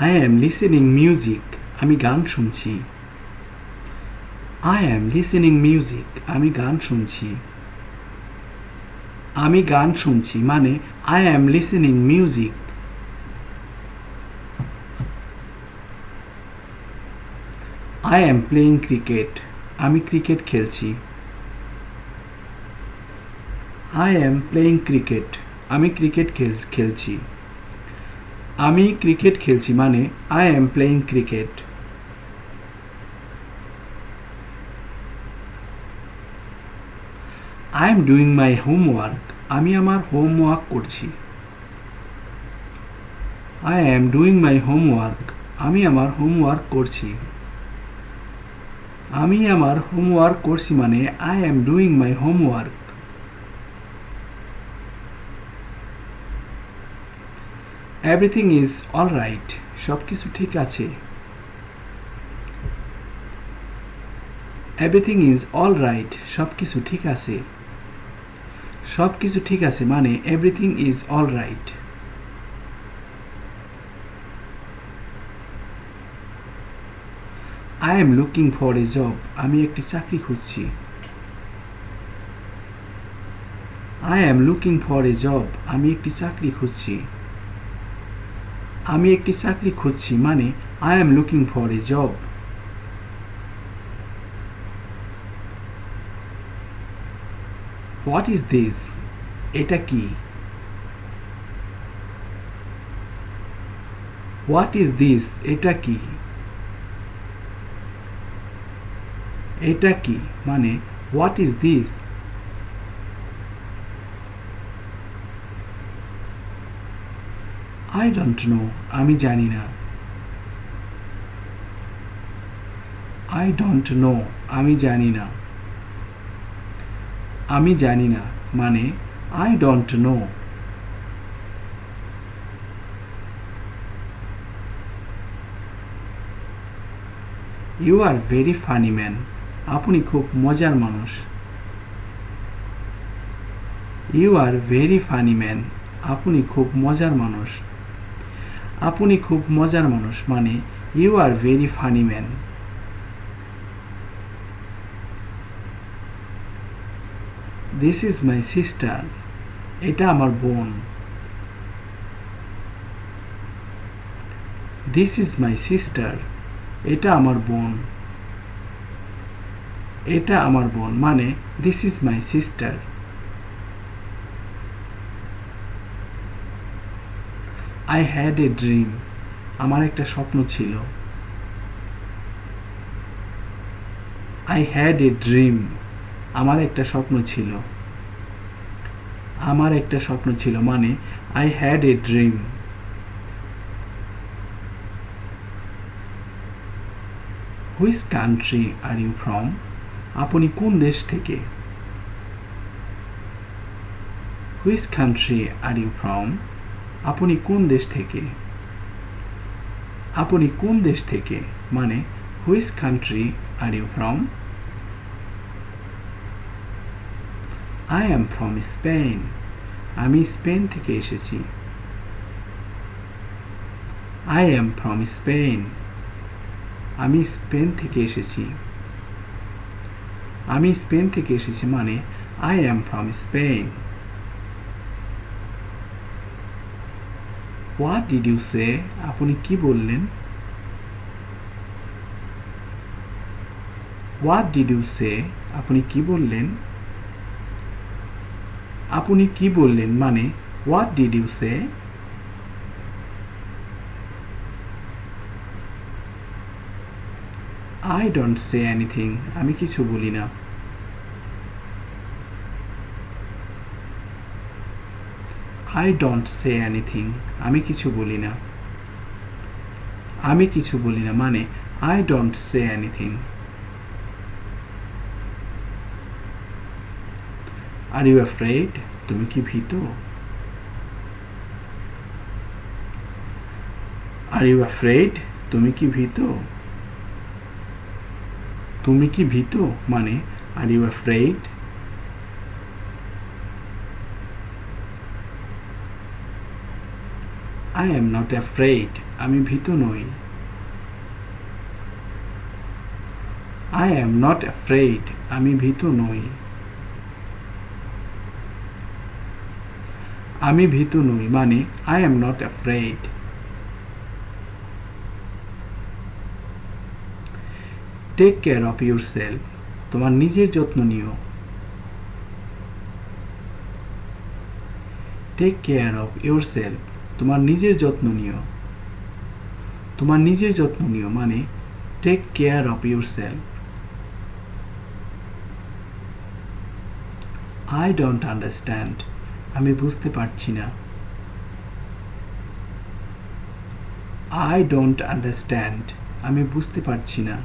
I am listening music. আমি গান শুনছি। I am listening music. আমি গান শুনছি। আমি গান শুনছি মানে I am listening music. I am playing cricket. আমি ক্রিকেট খেলছি। I am playing cricket. আমি ক্রিকেট খেলছি। আমি ক্রিকেট খেলছি মানে I am playing cricket. I am doing my homework. আমি আমার হোমওয়ার্ক করছি। I am doing my homework. আমি আমার হোমওয়ার্ক করছি। আমি আমার হোমওয়ার্ক করছি মানে I am doing my homework. Everything is all right. সবকিছু ঠিক আছে। Everything is all right. সবকিছু ঠিক আছে। সবকিছু ঠিক আছে মানে everything is all right. I am looking for a job. আমি একটি চাকরি খুঁজছি। I am looking for a job. আমি একটি চাকরি খুঁজছি। আমি একটি চাকরি খুঁজছি মানে I am looking for a job. What is this? এটা কি? What is this? এটা কি? এটা কি মানে What is this? I don't know. আমি জানি না। I don't know. আমি জানি না। আমি জানি না মানে I don't know. You are very funny man. আপনি খুব মজার মানুষ। You are very funny man. আপনি খুব মজার মানুষ। আপনি খুব মজার মানুষ মানে You are very funny man. This is my sister. এটা আমার বোন। This is my sister. এটা আমার বোন। এটা আমার বোন মানে This is my sister. I had a dream. আমার একটা স্বপ্ন ছিল। I had a dream. আমার একটা স্বপ্ন ছিল। আমার একটা স্বপ্ন ছিল মানে I had a dream. Which country are you from? আপনি কোন দেশ থেকে? Which country are you from? আপনি কোন দেশ থেকে? আপনি কোন দেশ থেকে মানে Which country are you from? I am from Spain. আমি স্পেন থেকে এসেছি। I am from Spain. আমি স্পেন থেকে এসেছি। আমি স্পেন থেকে এসেছি মানে I am from Spain. What did you say? আপনি কি বললেন? What did you say? আপনি কি বললেন? আপনি কি বললেন মানে What did you say? I don't say anything. আমি কিছু বলি না। I don't say anything. আমি কিছু বলি না। আমি কিছু বলি না মানে I don't say anything. Are you afraid? তুমি কি ভীত? Are you afraid? তুমি কি ভীত? তুমি কি ভীত মানে Are you afraid? I am not afraid. আমি ভীতু নই I am not afraid আমি ভীতু নই আমি ভীতু নই মানে I am not afraid take care of yourself তোমার নিজের যত্ন নিও টেক কেয়ার অফ yourself তোমার নিজের যত্ন নিও তোমার নিজের যত্ন নিও মানে take care of yourself I don't understand আমি বুঝতে পারছি না I don't understand আমি বুঝতে পারছি না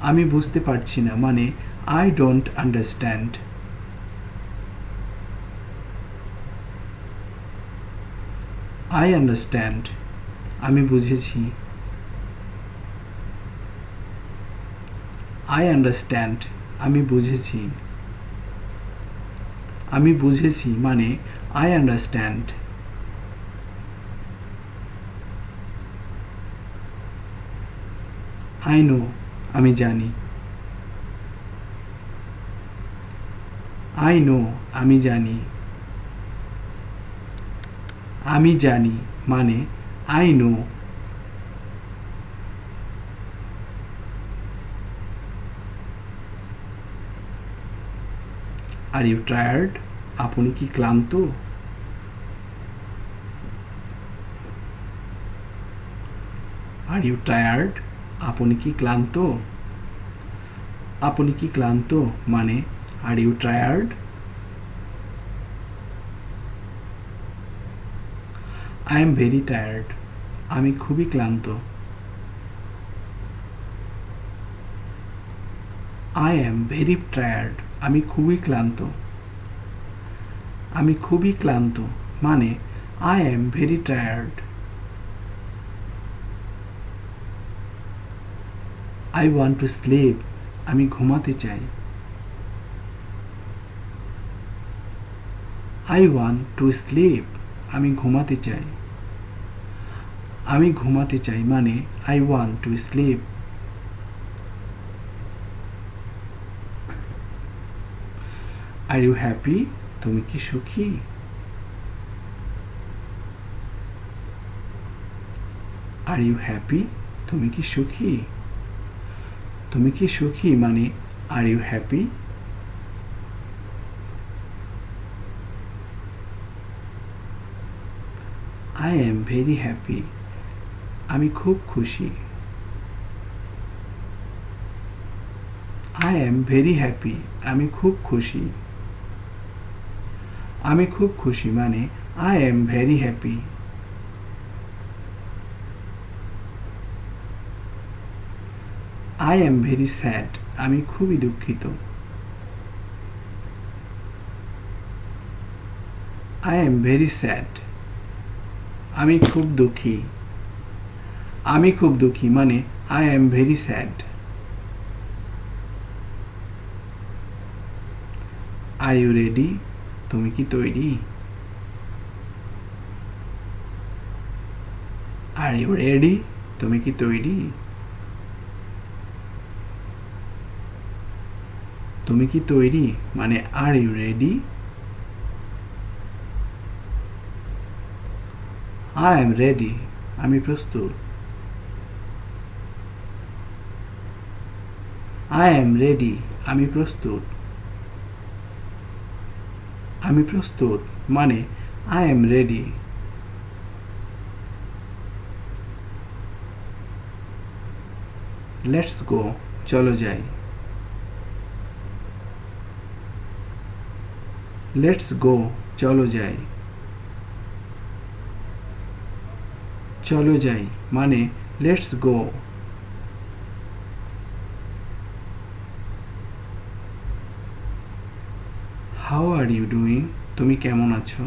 আমি বুঝতে পারছি না মানে I don't understand I understand আমি বুঝেছি I understand আমি বুঝেছি আমি বুঝেছি মানে I understand I know আমি জানি I know আমি জানি আমি জানি মানে I know Are you tired? আপনি কি ক্লান্ত? Are you tired? আপনি কি ক্লান্ত? আপনি কি ক্লান্ত মানে Are you tired? I am very tired. আমি খুবই ক্লান্ত I am very tired. আমি খুবই ক্লান্ত আমি খুবই ক্লান্ত মানে I am very tired I want to sleep আমি ঘুমাতে চাই I want to sleep আমি ঘুমাতে চাই আমি ঘুমাতে চাই মানে I want to sleep Are you happy? তুমি কি সুখী? Are you happy? তুমি কি সুখী? তুমি কি সুখী মানে Are you happy? I am very happy. আমি খুব খুশি I am very happy. আমি খুব খুশি আমি খুব খুশি মানে I am very happy I am very sad আমি খুবই দুঃখিত I am very sad আমি খুব দুঃখী আমি খুব দুঃখী মানে I am very sad Are you ready? তুমি কি তৈরি? Are you ready? তুমি কি তৈরি? তুমি কি তৈরি মানে Are you ready? I am ready. আমি প্রস্তুত I am ready. আমি প্রস্তুত আমি প্রস্তুত মানে I am ready Let's go চলো যাই Let's go চলো যাই চলো যাই মানে Let's go How are you doing? তুমি কেমন আছো?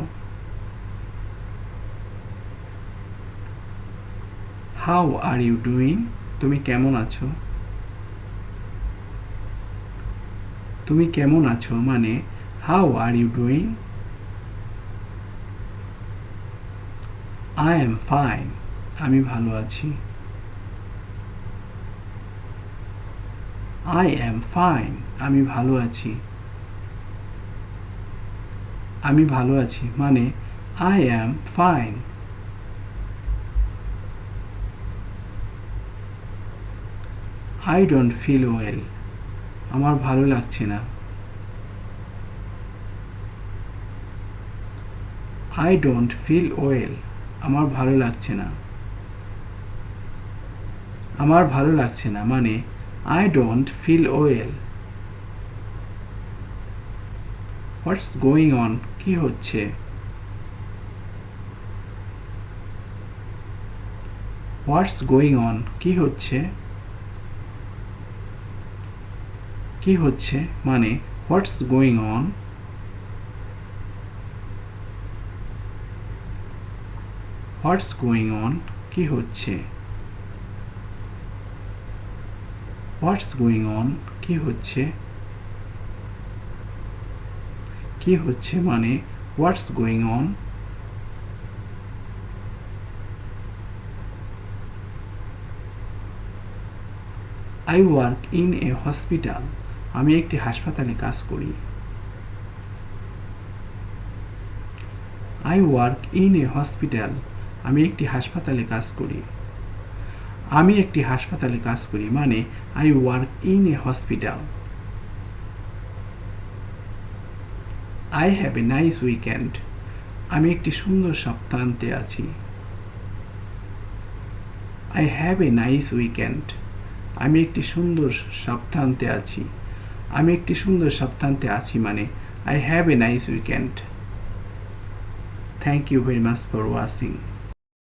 How are you doing? তুমি কেমন আছো? তুমি কেমন আছো মানে How are you doing? I am fine. আমি ভালো আছি। I am fine. আমি ভালো আছি। আমি ভালো আছি মানে I am fine. I don't feel well. আমার ভালো লাগছে না। I don't feel well. আমার ভালো লাগছে না। আমার ভালো লাগছে না মানে I don't feel well. What's going on? কি হচ্ছে? What's going on? কি হচ্ছে? কি হচ্ছে মানে What's going on? What's going on? কি হচ্ছে? What's going on? কি হচ্ছে? কি হচ্ছে মানে What's going on? I work in a hospital. আমি একটি হাসপাতালে কাজ করি। I work in a hospital. আমি একটি হাসপাতালে কাজ করি। আমি একটি হাসপাতালে কাজ করি মানে I work in a hospital. I have a nice weekend. আমি একটি সুন্দর সপ্তাহান্তে আছি। I have a nice weekend. আমি একটি সুন্দর সপ্তাহান্তে আছি। আমি একটি সুন্দর সপ্তাহান্তে আছি মানে I have a nice weekend. Thank you very much for watching.